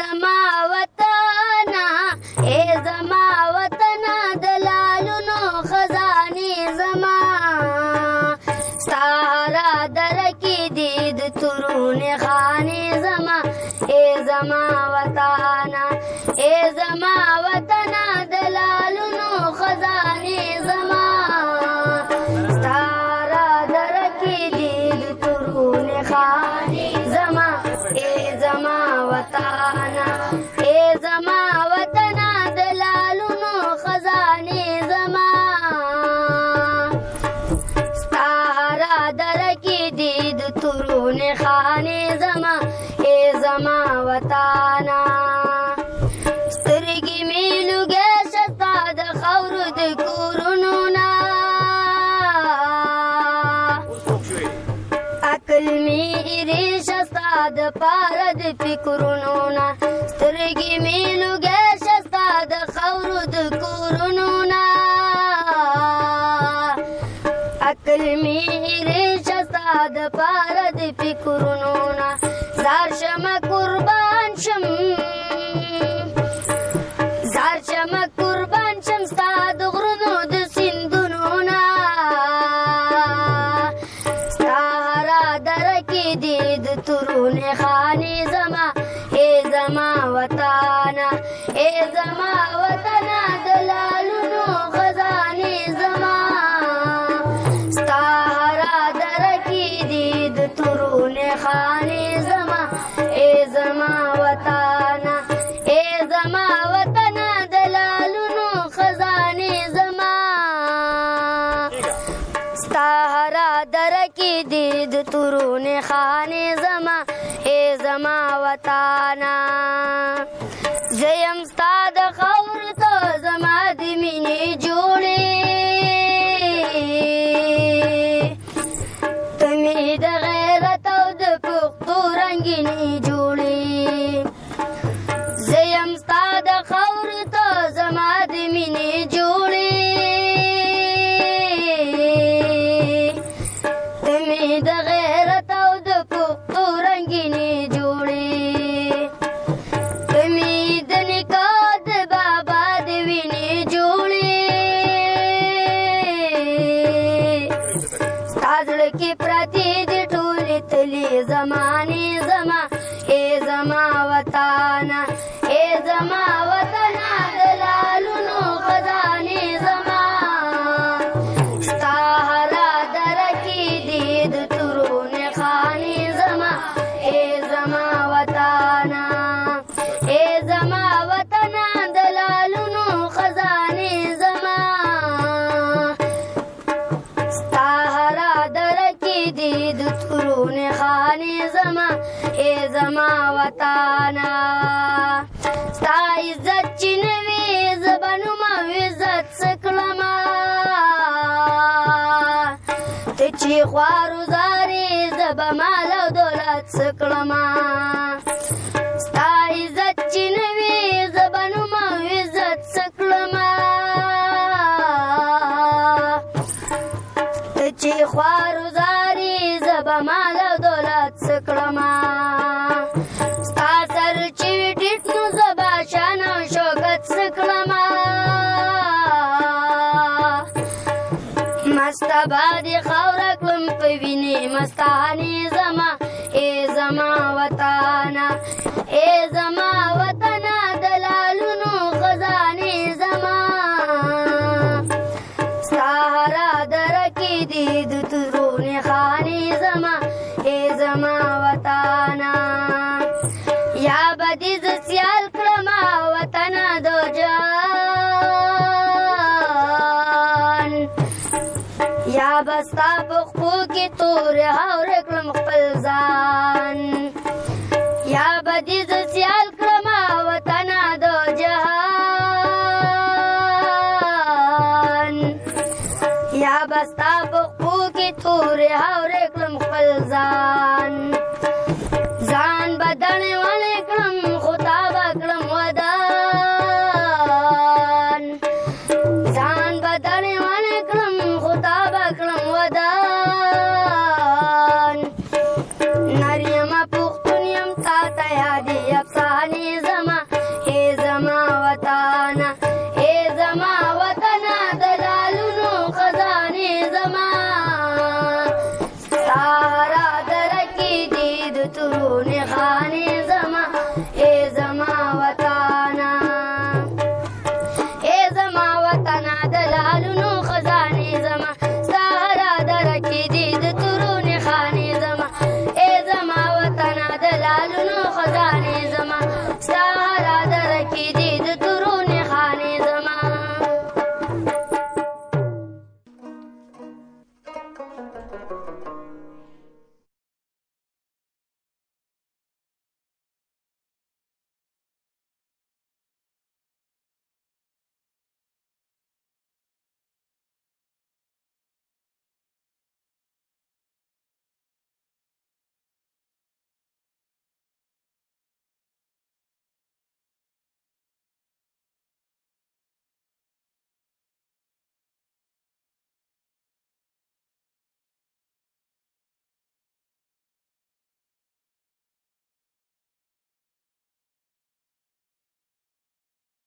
زما وطنا اے زما وطنا دلالونو خزانې زما ستاره درکې دي د تورونې خانې زما اے زما وطنا اے زما وطنا دلالونو خزانې زما ستاره درکې دي د تورونې خانې زما اے زما وطنا اے زما وطنا دلالونو خزانې زما ستاره درکې دي د تورونې خانې زما اے زما وطنا سترګې مې لوګې شستا د خاورو د کورونو نه عقل مې ایرې شستا د پاره د فکرونو نه سترګې مې لوګې شستا د خاورو د کورونو نه عقل مې ایرې شستا د پاره د فکرونو نه زار شمه قربان شم زار شمه قربان شم ستا د غرونو د سیندونو نه ستا هره دره کې دي د تورونې خانې زما ای زما وطنه ای زما وطنه دلالونو خزانې زما ستا هره دره کې دي د تورونې خانې زما ای زما وطنه ای زما وطنه دلالونو خزانې زما ستا هره دره کې دي د تورونې خانې زما ای زما وطنه زه یم ستا د خاورو ته زما د مینې جوړې ته مې د غیرت او د پښتو رنګینې جوړې زه یم ستا د خاورو ته زما د مینې جوړې ته مې د غیرت او د پښتو رنګینې جوړې ته مې د نیکه د بابا د وینې جوړې ستا زړه کې پرتې دي ټولې تلې زمانې زما ای زما وطنه ای زما وطنه دلالونو خزانې زما ستا هره دره کې دي د تورونې خانې زما ای زما وطنه ای زما وطنه دلالونو خزانې زما ستا هره دره کې دي د تورونې خانې زما ای زما وطنه ستا عزت چې نه وي زه به نومه عزت څه کړمه ته چې خوارزارې زه به مال او دولت څه کړمه ستا عزت چې نه وي زه به نومه عزت څه کړمه ته چې خوارزارې زه به مال او دولت څه کړمه ستا سر چې وي ټیټ نو زه به شان او شوکت څه کړمه مسته به دې خاوره کړم په وینې مستانې زما ای زما وطنه ای زما وطنه دلالونو خزانې زما ستا هره دره کې دي د تورونې خانې زما ای زما وطنه یا به دې زه سیال کړمه وطنه د جان یا به ستا په خپو کې تورې هاورې کړم خپل ځان یا به دې زه سیال کړمه وطنه د جهان یا به ستا په خپو کې تورې هاورې کړم خپل ځان ځان به دڼې وڼې کړم خو تا به کړم ودان ځان به دڼې وڼې کړم خو تا به کړم ودان